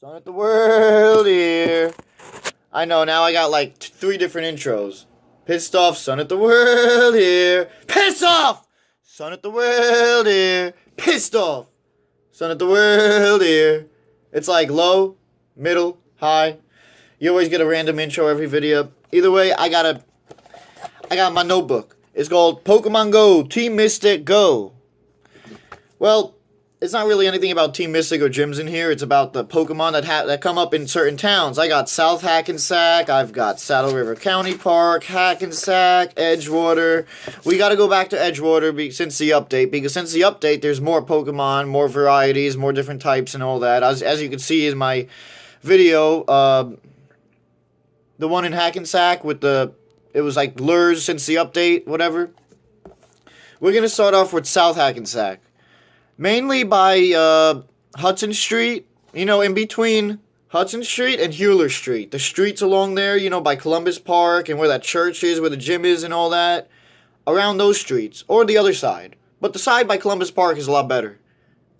Sun at the world here. I know, now I got like 3 different intros. Pissed off, sun at the world here. Piss off! Sun at the world here. Pissed off. Sun at the world here. It's like low, middle, high. You always get a random intro every video. Either way, I got my notebook. It's called Pokemon Go, Team Mystic Go. Well, it's not really anything about Team Mystic or gyms in here. It's about the Pokemon that come up in certain towns. I got South Hackensack. I've got Saddle River County Park, Hackensack, Edgewater. We got to go back to Edgewater since the update. Because since the update, there's more Pokemon, more varieties, more different types and all that. As you can see in my video, the one in Hackensack with it was like lures since the update, whatever. We're going to start off with South Hackensack. Mainly by Hudson Street, in between Hudson Street and Hewler Street. The streets along there, by Columbus Park and where that church is, where the gym is and all that. Around those streets. Or the other side. But the side by Columbus Park is a lot better.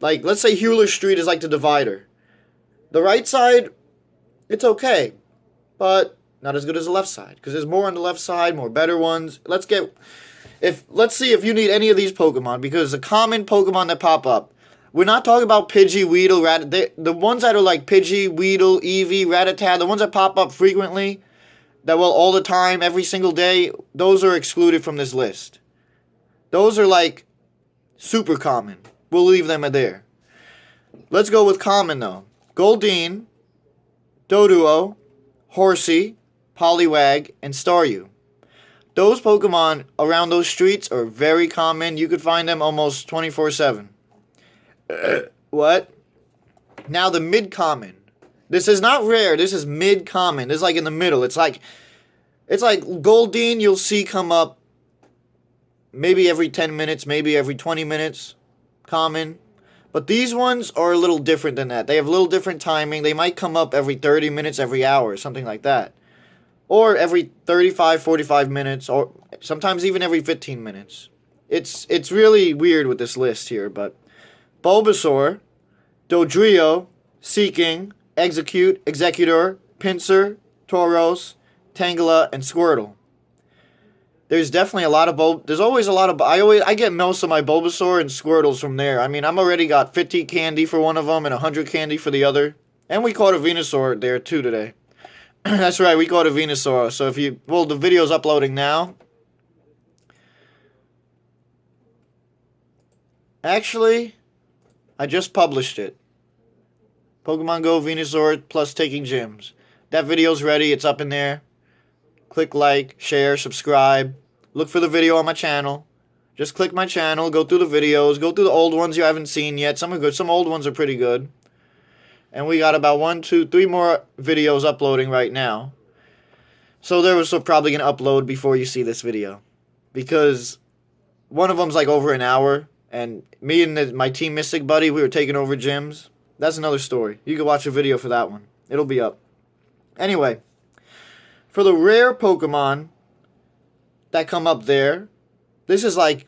Like, let's say Hewler Street is like the divider. The right side, it's okay. But not as good as the left side. Because there's more on the left side, more better ones. Let's see if you need any of these Pokemon, because the common Pokemon that pop up, we're not talking about Pidgey, Weedle, the ones that are like Pidgey, Weedle, Eevee, Rattata, the ones that pop up frequently, all the time, every single day, those are excluded from this list. Those are like super common. We'll leave them there. Let's go with common though. Goldeen, Doduo, Horsey, Poliwag, and Staryu. Those Pokemon around those streets are very common. You could find them almost 24/7. What? Now the mid-common. This is not rare. This is mid-common. This is like in the middle. It's like Goldeen you'll see come up maybe every 10 minutes, maybe every 20 minutes. Common. But these ones are a little different than that. They have a little different timing. They might come up every 30 minutes, every hour, something like that. Or every 35, 45 minutes, or sometimes even every 15 minutes. It's really weird with this list here, but Bulbasaur, Dodrio, Seeking, Execute, Executor, Pinsir, Tauros, Tangela, and Squirtle. There's definitely a lot of there's always a lot of I get most of my Bulbasaur and Squirtles from there. I mean, I'm already got 50 candy for one of them and 100 candy for the other. And we caught a Venusaur there too today. That's right, we caught a Venusaur. So the video's uploading now. Actually, I just published it. Pokemon Go Venusaur plus taking gyms. That video's ready, it's up in there. Click like, share, subscribe. Look for the video on my channel. Just click my channel, go through the videos, go through the old ones you haven't seen yet. Some are good, some old ones are pretty good. And we got about 1, 2, 3 more videos uploading right now. So there was probably going to upload before you see this video. Because one of them's like over an hour. And me and my Team Mystic buddy, we were taking over gyms. That's another story. You can watch a video for that one. It'll be up. Anyway. For the rare Pokemon that come up there. This is like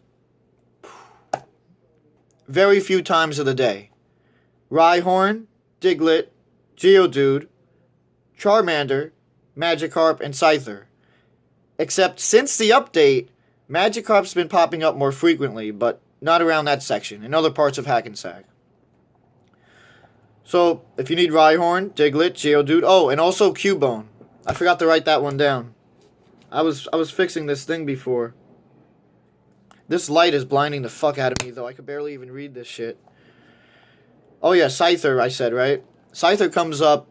very few times of the day. Rhyhorn, Diglett, Geodude, Charmander, Magikarp, and Scyther. Except since the update, Magikarp's been popping up more frequently, but not around that section, in other parts of Hackensack. So, if you need Rhyhorn, Diglett, Geodude, oh, and also Cubone. I forgot to write that one down. I was fixing this thing before. This light is blinding the fuck out of me, though. I could barely even read this shit. Oh yeah, Scyther, I said, right? Scyther comes up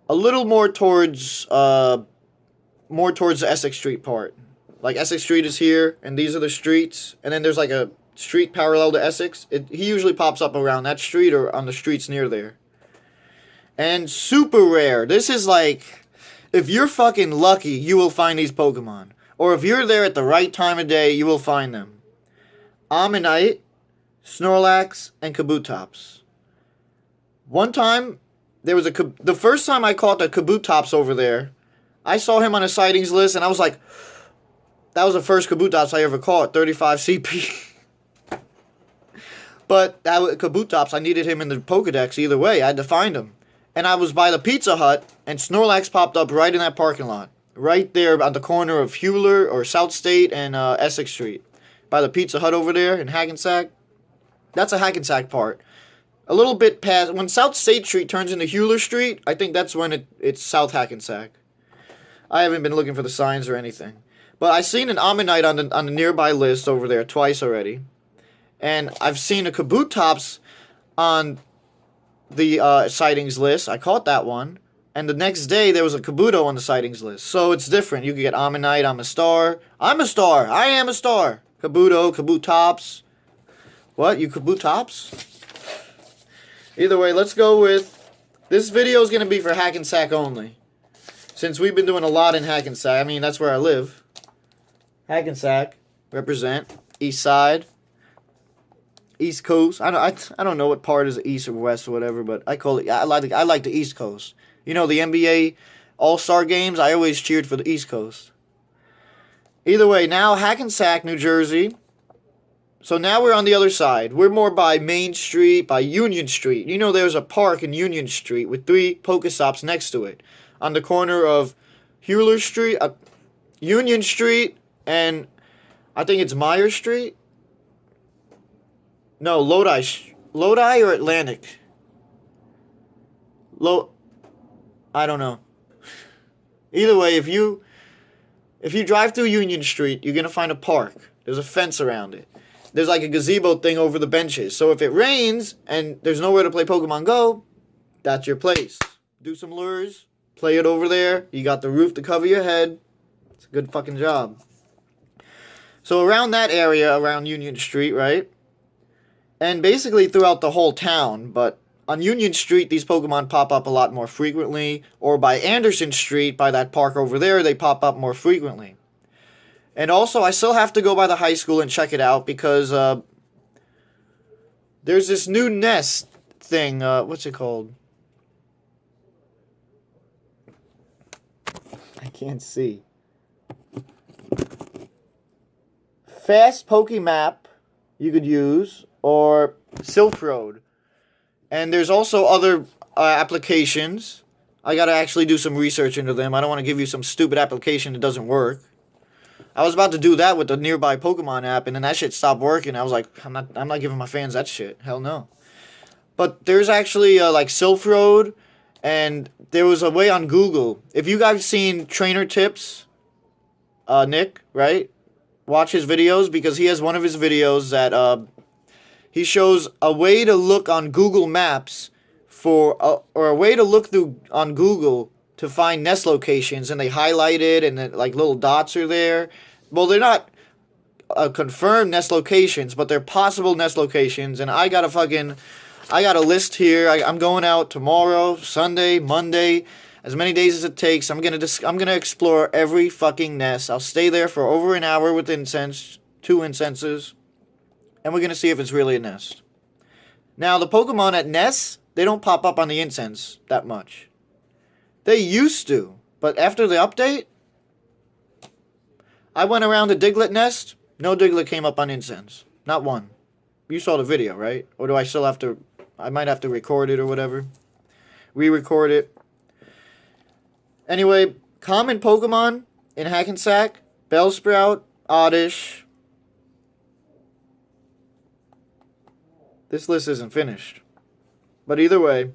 a little more towards the Essex Street part. Like, Essex Street is here, and these are the streets. And then there's like a street parallel to Essex. He usually pops up around that street or on the streets near there. And super rare. This is like, if you're fucking lucky, you will find these Pokemon. Or if you're there at the right time of day, you will find them. Ammonite, Snorlax, and Kabutops. One time, the first time I caught the Kabutops over there, I saw him on a sightings list, and I was like, that was the first Kabutops I ever caught, 35 CP. But Kabutops, I needed him in the Pokedex either way. I had to find him. and I was by the Pizza Hut, and Snorlax popped up right in that parking lot. Right there on the corner of Hewler, or South State, and Essex Street. By the Pizza Hut over there in Hackensack. That's a Hackensack part. A little bit past, when South State Street turns into Hewler Street, I think that's when it's South Hackensack. I haven't been looking for the signs or anything. But I've seen an Ammonite on the nearby list over there twice already. And I've seen a Kabutops on the sightings list. I caught that one. And the next day, there was a Kabuto on the sightings list. So it's different. You can get Ammonite, I'm a star. I'm a star. I am a star. Kabuto, Kabutops. What? You Kabutops? Either way, let's go with... This video is going to be for Hackensack only. Since we've been doing a lot in Hackensack. I mean, that's where I live. Hackensack. Represent. East side. East Coast. I don't know what part is east or west or whatever, but I call it... I like the East Coast. You know, the NBA All-Star games, I always cheered for the East Coast. Either way, now Hackensack, New Jersey... So now we're on the other side. We're more by Main Street, by Union Street. You know there's a park in Union Street with 3 Pokestops next to it. On the corner of Hewler Street, Union Street, and I think it's Meyer Street? No, Lodi. Lodi or Atlantic? I don't know. Either way, if you drive through Union Street, you're going to find a park. There's a fence around it. There's like a gazebo thing over the benches. So if it rains and there's nowhere to play Pokemon Go, that's your place. Do some lures, play it over there. You got the roof to cover your head. It's a good fucking job. So around that area, around Union Street, right? And basically throughout the whole town. But on Union Street, these Pokemon pop up a lot more frequently. Or by Anderson Street, by that park over there, they pop up more frequently. And also, I still have to go by the high school and check it out because there's this new nest thing. What's it called? I can't see. Fast Pokemap you could use, or Silk Road. And there's also other applications. I gotta actually do some research into them. I don't want to give you some stupid application that doesn't work. I was about to do that with the nearby Pokemon app, and then that shit stopped working. I was like, I'm not giving my fans that shit. Hell no. But there's actually like Silk Road, and there was a way on Google. If you guys seen Trainer Tips, Nick, right? Watch his videos, because he has one of his videos that he shows a way to look on Google Maps for, or a way to look through on Google to find nest locations, and they highlight it, and then, like, little dots are there. Well, they're not confirmed nest locations, but they're possible nest locations, and I got a list here. I'm going out tomorrow, Sunday, Monday, as many days as it takes. I'm gonna explore every fucking nest. I'll stay there for over an hour with incense, 2 incenses, and we're gonna see if it's really a nest. Now, the Pokemon at nests, they don't pop up on the incense that much. They used to, but after the update, I went around the Diglett nest. No Diglett came up on incense. Not one. You saw the video, right? Or do I still have to... I might have to record it or whatever. Re-record it. Anyway, common Pokemon in Hackensack. Bellsprout, Oddish. This list isn't finished. But either way...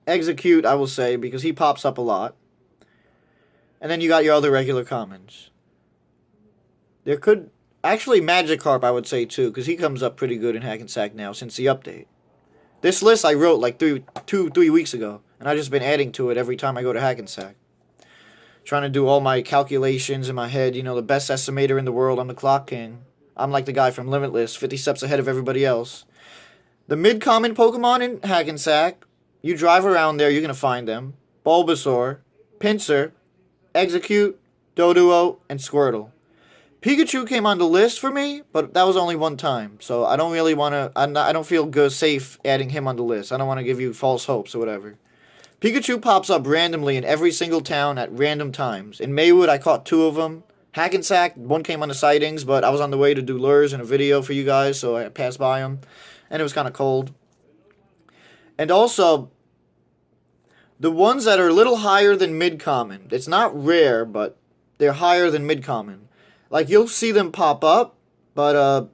Execute, I will say, because he pops up a lot. And then you got your other regular commons. There could... Actually, Magikarp, I would say, too, because he comes up pretty good in Hackensack now since the update. This list I wrote like 3 weeks ago, and I've just been adding to it every time I go to Hackensack. Trying to do all my calculations in my head, you know, the best estimator in the world. I'm the Clock King. I'm like the guy from Limitless, 50 steps ahead of everybody else. The mid-common Pokemon in Hackensack... You drive around there, you're going to find them. Bulbasaur, Pinsir, Execute, Doduo, and Squirtle. Pikachu came on the list for me, but that was only one time. So I don't really want to... I don't feel good, safe adding him on the list. I don't want to give you false hopes or whatever. Pikachu pops up randomly in every single town at random times. In Maywood, I caught 2 of them. Hackensack, 1 came on the sightings, but I was on the way to do lures and a video for you guys, so I passed by them. And it was kind of cold. And also, The ones that are a little higher than mid-common. It's not rare, but they're higher than mid-common. Like, you'll see them pop up, but,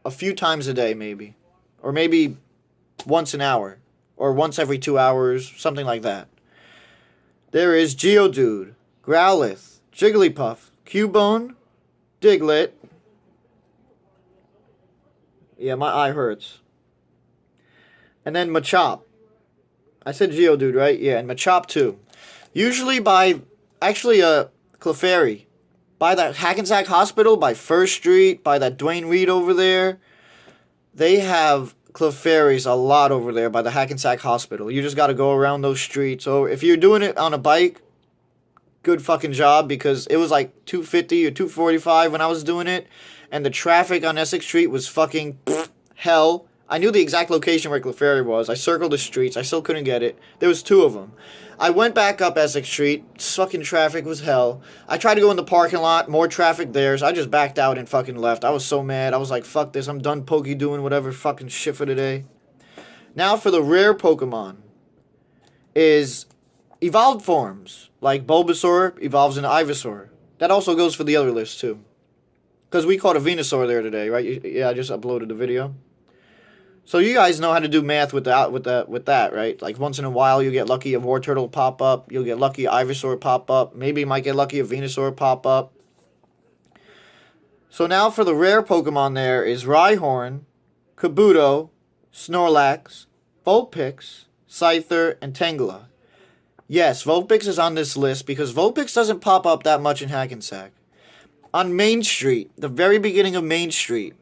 a few times a day, maybe. Or maybe once an hour. Or once every 2 hours, something like that. There is Geodude, Growlithe, Jigglypuff, Cubone, Diglett. Yeah, my eye hurts. And then Machop. I said Geodude, right? Yeah, and Machop too. Usually by, Clefairy. By that Hackensack Hospital, by First Street, by that Dwayne Reed over there. They have Clefairies a lot over there by the Hackensack Hospital. You just gotta go around those streets. So if you're doing it on a bike, good fucking job, because it was like 250 or 245 when I was doing it. And the traffic on Essex Street was fucking hell. I knew the exact location where Clefairy was. I circled the streets. I still couldn't get it. There was 2 of them. I went back up Essex Street. Fucking traffic was hell. I tried to go in the parking lot. More traffic there. So I just backed out and fucking left. I was so mad. I was like, fuck this. I'm done Pokey doing whatever fucking shit for today. Now for the rare Pokemon is evolved forms. Like Bulbasaur evolves into Ivysaur. That also goes for the other list too. Because we caught a Venusaur there today, right? Yeah, I just uploaded the video. So you guys know how to do math with that, right? Like once in a while you get lucky a Wartortle pop up, you'll get lucky Ivysaur pop up, maybe you might get lucky a Venusaur pop up. So now for the rare Pokemon there is Rhyhorn, Kabuto, Snorlax, Vulpix, Scyther, and Tangela. Yes, Vulpix is on this list because Vulpix doesn't pop up that much in Hackensack. On Main Street, the very beginning of Main Street,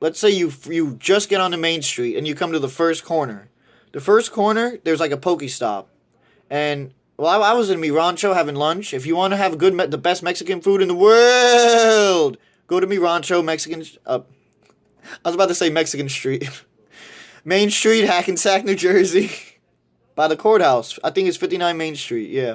let's say you just get onto Main Street and you come to the first corner. The first corner, there's like a Pokestop. And, well, I was in Mi Rancho having lunch. If you want to have the best Mexican food in the world, go to Mi Rancho, Mexican... I was about to say Mexican Street. Main Street, Hackensack, New Jersey. By the courthouse. I think it's 59 Main Street, yeah.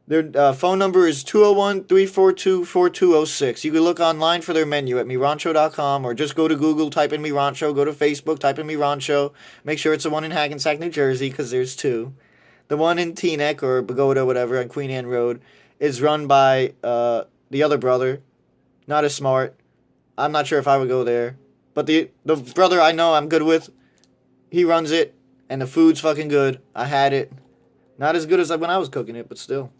Their phone number is 201-342-4206. You can look online for their menu at mirancho.com or just go to Google, type in Mi Rancho, go to Facebook, type in Mi Rancho. Make sure it's the one in Hackensack, New Jersey, because there's 2. The one in Teaneck or Pagoda, whatever, on Queen Anne Road is run by the other brother. Not as smart. I'm not sure if I would go there. But the brother I know I'm good with, he runs it, and the food's fucking good. I had it. Not as good as when I was cooking it, but still.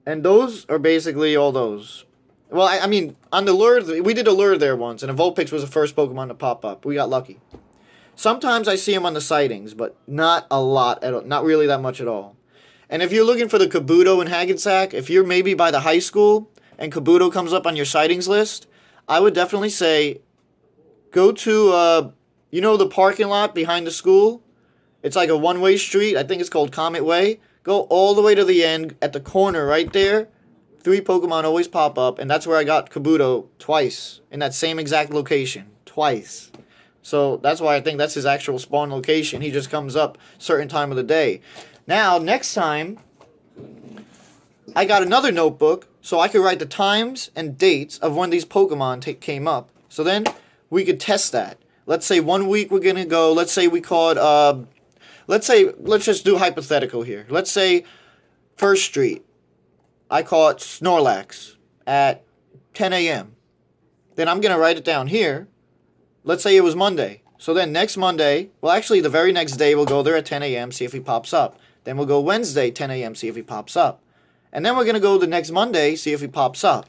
And those are basically all those. Well, I mean, on the lure, we did a lure there once, and a Vulpix was the first Pokemon to pop up. We got lucky. Sometimes I see them on the sightings, but not a lot, not really that much at all. And if you're looking for the Kabuto in Hackensack, if you're maybe by the high school, and Kabuto comes up on your sightings list, I would definitely say, go to, the parking lot behind the school? It's like a one-way street. I think it's called Comet Way. Go all the way to the end, at the corner right there. 3 Pokemon always pop up, and that's where I got Kabuto twice, in that same exact location. Twice. So that's why I think that's his actual spawn location. He just comes up certain time of the day. Now, next time, I got another notebook, so I could write the times and dates of when these Pokemon came up. So then, we could test that. Let's say 1 week we're going to go, let's say we caught, let's just do hypothetical here. Let's say First Street, I caught Snorlax at 10 a.m. Then I'm going to write it down here. Let's say it was Monday. So then next Monday, well actually the very next day we'll go there at 10 a.m., see if he pops up. Then we'll go Wednesday, 10 a.m., see if he pops up. And then we're going to go the next Monday, see if he pops up.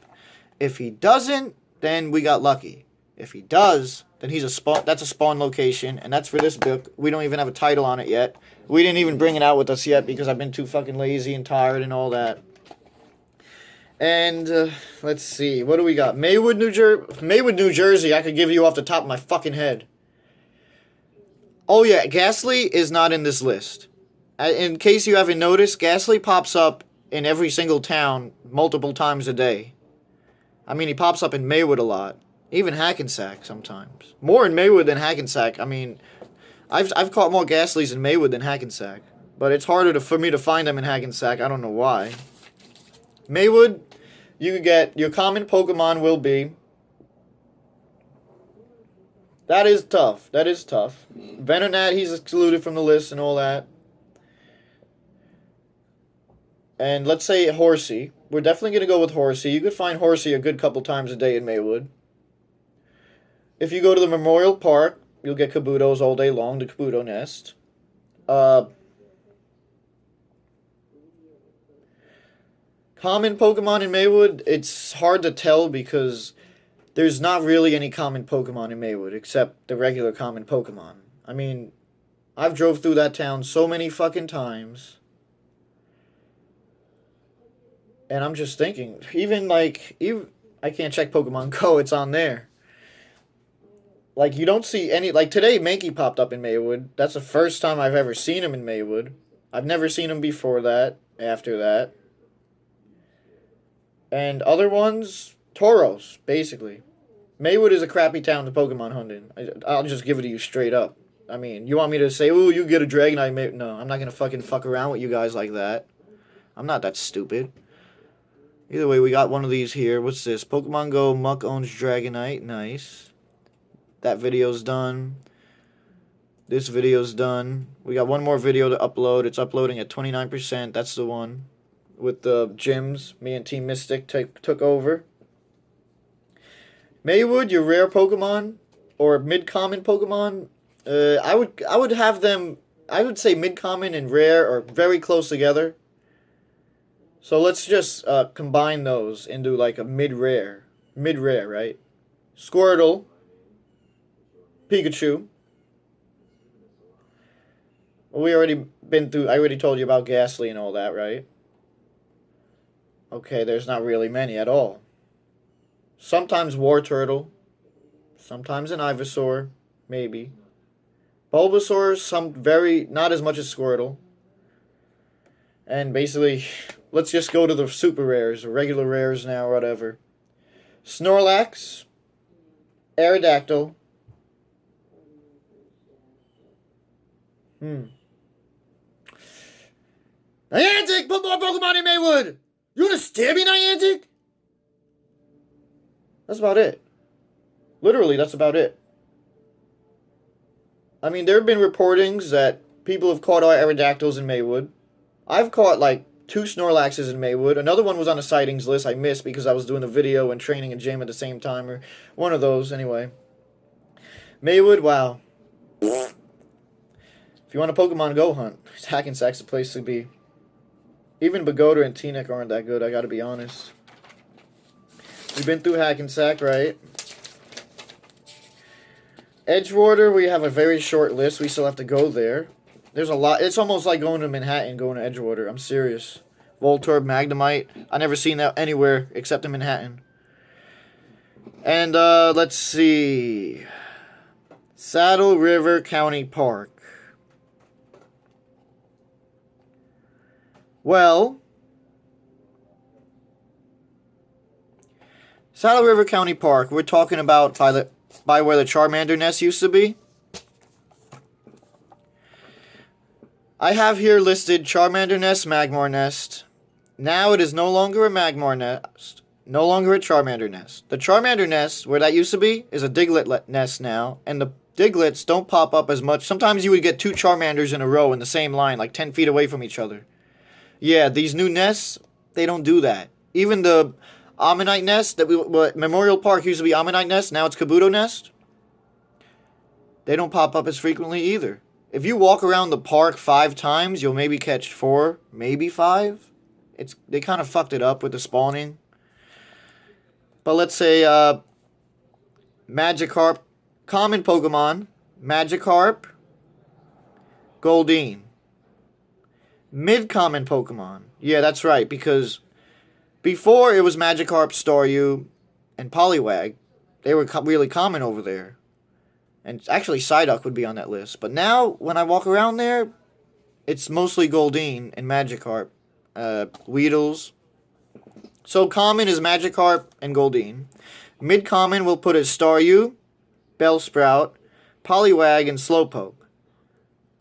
If he doesn't, then we got lucky. If he does, then that's a spawn location, and that's for this book. We don't even have a title on it yet. We didn't even bring it out with us yet because I've been too fucking lazy and tired and all that. And, let's see, what do we got? Maywood, New Jersey, I could give you off the top of my fucking head. Oh yeah, Ghastly is not in this list. In case you haven't noticed, Ghastly pops up in every single town multiple times a day. I mean, he pops up in Maywood a lot. Even Hackensack sometimes. More in Maywood than Hackensack. I mean, I've caught more Ghastlies in Maywood than Hackensack. But it's harder for me to find them in Hackensack. I don't know why. Maywood, you can get, your common Pokemon will be That is tough. That is tough. Venonat, he's excluded from the list and all that. And let's say Horsey. We're definitely going to go with Horsey. You could find Horsey a good couple times a day in Maywood. If you go to the Memorial Park, you'll get Kabutos all day long, the Kabuto nest. Common Pokemon in Maywood, it's hard to tell because there's not really any common Pokemon in Maywood except the regular common Pokemon. I mean, I've drove through that town so many fucking times. And I'm just thinking, I can't check Pokemon Go, it's on there. Like, you don't see any, like today Mankey popped up in Maywood. That's the first time I've ever seen him in Maywood. I've never seen him before that, after that. And other ones, Tauros, basically. Maywood is a crappy town to Pokemon hunting. I'll just give it to you straight up. I mean, you want me to say, ooh, you get a Dragonite? No, I'm not going to fuck around with you guys like that. I'm not that stupid. Either way, we got one of these here. What's this? Pokemon Go Muck owns Dragonite. Nice. That video's done. This video's done. We got one more video to upload. It's uploading at 29%. That's the one. With the gyms, me and Team Mystic took over. Maywood, your rare Pokemon or mid-common Pokemon, I would have them. I would say mid-common and rare are very close together. So let's just combine those into like a mid-rare, right? Squirtle, Pikachu. We already been through. I already told you about Ghastly and all that, right? Okay, there's not really many at all. Sometimes War Turtle. Sometimes an Ivysaur. Maybe. Bulbasaur, not as much as Squirtle. And basically, let's just go to the super rares, or regular rares now, or whatever. Snorlax. Aerodactyl. Niantic! Put more Pokemon in Maywood! You wanna stab me, Niantic? That's about it. Literally, that's about it. I mean, there have been reportings that people have caught Aerodactyls in Maywood. I've caught, like, 2 Snorlaxes in Maywood. Another one was on a sightings list I missed because I was doing a video and training a gym at the same time. Or one of those, anyway. Maywood, wow. If you want a Pokemon Go hunt, Hackensack's the place to be. Even Bagoda and Teanek aren't that good, I gotta be honest. We've been through Hackensack, right? Edgewater, we have a very short list. We still have to go there. There's a lot. It's almost like going to Manhattan, going to Edgewater. I'm serious. Voltorb, Magnemite. I never seen that anywhere except in Manhattan. And, let's see. Saddle River County Park. Well, Saddle River County Park, we're talking about by where the Charmander nest used to be. I have here listed Charmander nest, Magmar nest. Now it is no longer a Magmar nest, no longer a Charmander nest. The Charmander nest, where that used to be, is a Diglett nest now, and the Diglets don't pop up as much. Sometimes you would get 2 Charmanders in a row in the same line, like 10 feet away from each other. Yeah, these new nests, they don't do that. Even the Ammonite nest, Memorial Park used to be Ammonite nest, now it's Kabuto nest. They don't pop up as frequently either. If you walk around the park 5 times, you'll maybe catch 4, maybe 5. They kind of fucked it up with the spawning. But let's say Magikarp, common Pokemon, Magikarp, Goldeen. Mid-common Pokemon. Yeah, that's right, because before it was Magikarp, Staryu, and Poliwag. They were really common over there. And actually, Psyduck would be on that list. But now, when I walk around there, it's mostly Goldeen and Magikarp. Weedles. So, common is Magikarp and Goldeen. Mid-common, we'll put as Staryu, Bellsprout, Poliwag, and Slowpoke.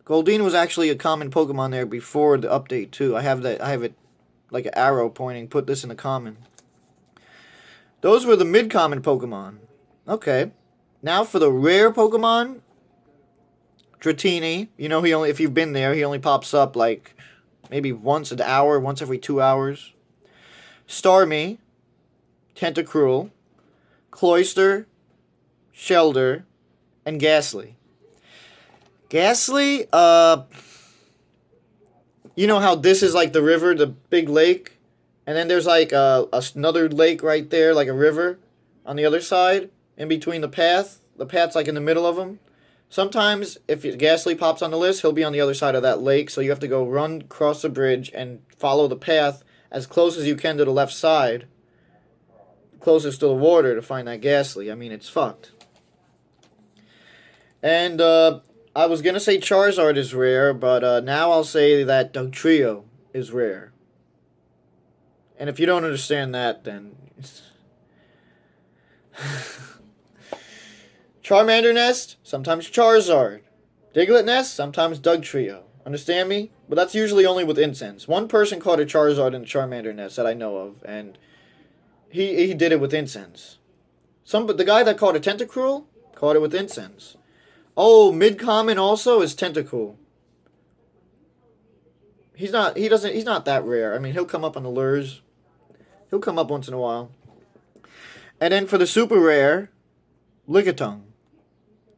Goldeen was actually a common Pokemon there before the update, too. I have it like an arrow pointing, put this in the common. Those were the mid-common Pokemon. Okay. Now for the rare Pokemon, Dratini. You know, if you've been there, he only pops up like maybe once an hour, once every 2 hours. Starmie, Tentacruel, Cloyster, Shelder, and Ghastly. Ghastly, you know how this is like the river, the big lake? And then there's like another lake right there, like a river on the other side, in between the path. The path's like in the middle of them. Sometimes, if Ghastly pops on the list, he'll be on the other side of that lake, so you have to go run across the bridge and follow the path as close as you can to the left side, closest to the water, to find that Ghastly. I mean, it's fucked. And, I was gonna say Charizard is rare, but now I'll say that Dugtrio is rare. And if you don't understand that, then... Charmander Nest, sometimes Charizard. Diglett Nest, sometimes Dugtrio. Understand me? But that's usually only with incense. One person caught a Charizard in a Charmander Nest that I know of, and he did it with incense. The guy that caught a Tentacruel caught it with incense. Oh, mid-common also is Tentacool. He's not that rare. I mean, he'll come up on the lures. He'll come up once in a while. And then for the super rare, Lickitung.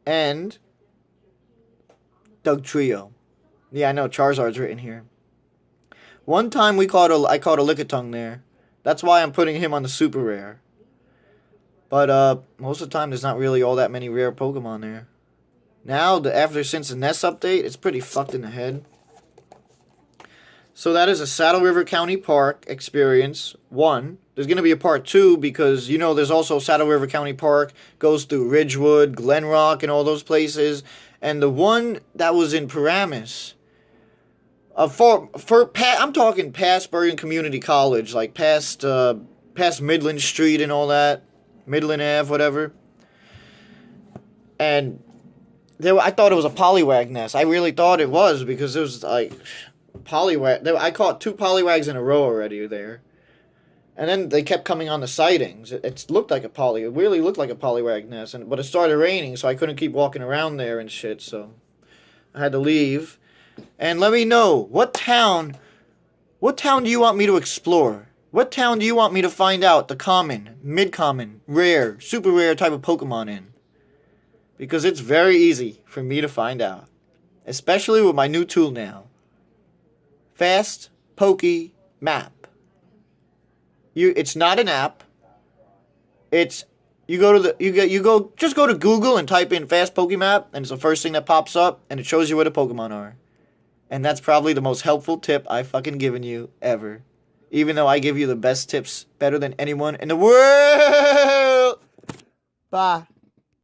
And Dugtrio. Yeah, I know, Charizard's written here. One time I caught a Lickitung there. That's why I'm putting him on the super rare. But most of the time there's not really all that many rare Pokemon there. Now, since the Nest update, it's pretty fucked in the head. So that is a Saddle River County Park experience 1. There's going to be a part 2 because, you know, there's also Saddle River County Park, goes through Ridgewood, Glen Rock, and all those places. And the one that was in Paramus, I'm talking past Bergen Community College, like past Midland Street and all that, Midland Ave, whatever. And I thought it was a Poliwag nest. I really thought it was because it was like Poliwag. I caught 2 Poliwags in a row already there. And then they kept coming on the sightings. It looked like it really looked like a Poliwag nest. But it started raining, so I couldn't keep walking around there and shit. So I had to leave. And let me know, what town do you want me to explore? What town do you want me to find out the common, mid-common, rare, super rare type of Pokemon in? Because it's very easy for me to find out. Especially with my new tool now. Fast Poke Map. It's not an app. Just go to Google and type in Fast Poke Map, and it's the first thing that pops up, and it shows you where the Pokemon are. And that's probably the most helpful tip I've fucking given you ever. Even though I give you the best tips better than anyone in the world. Bye.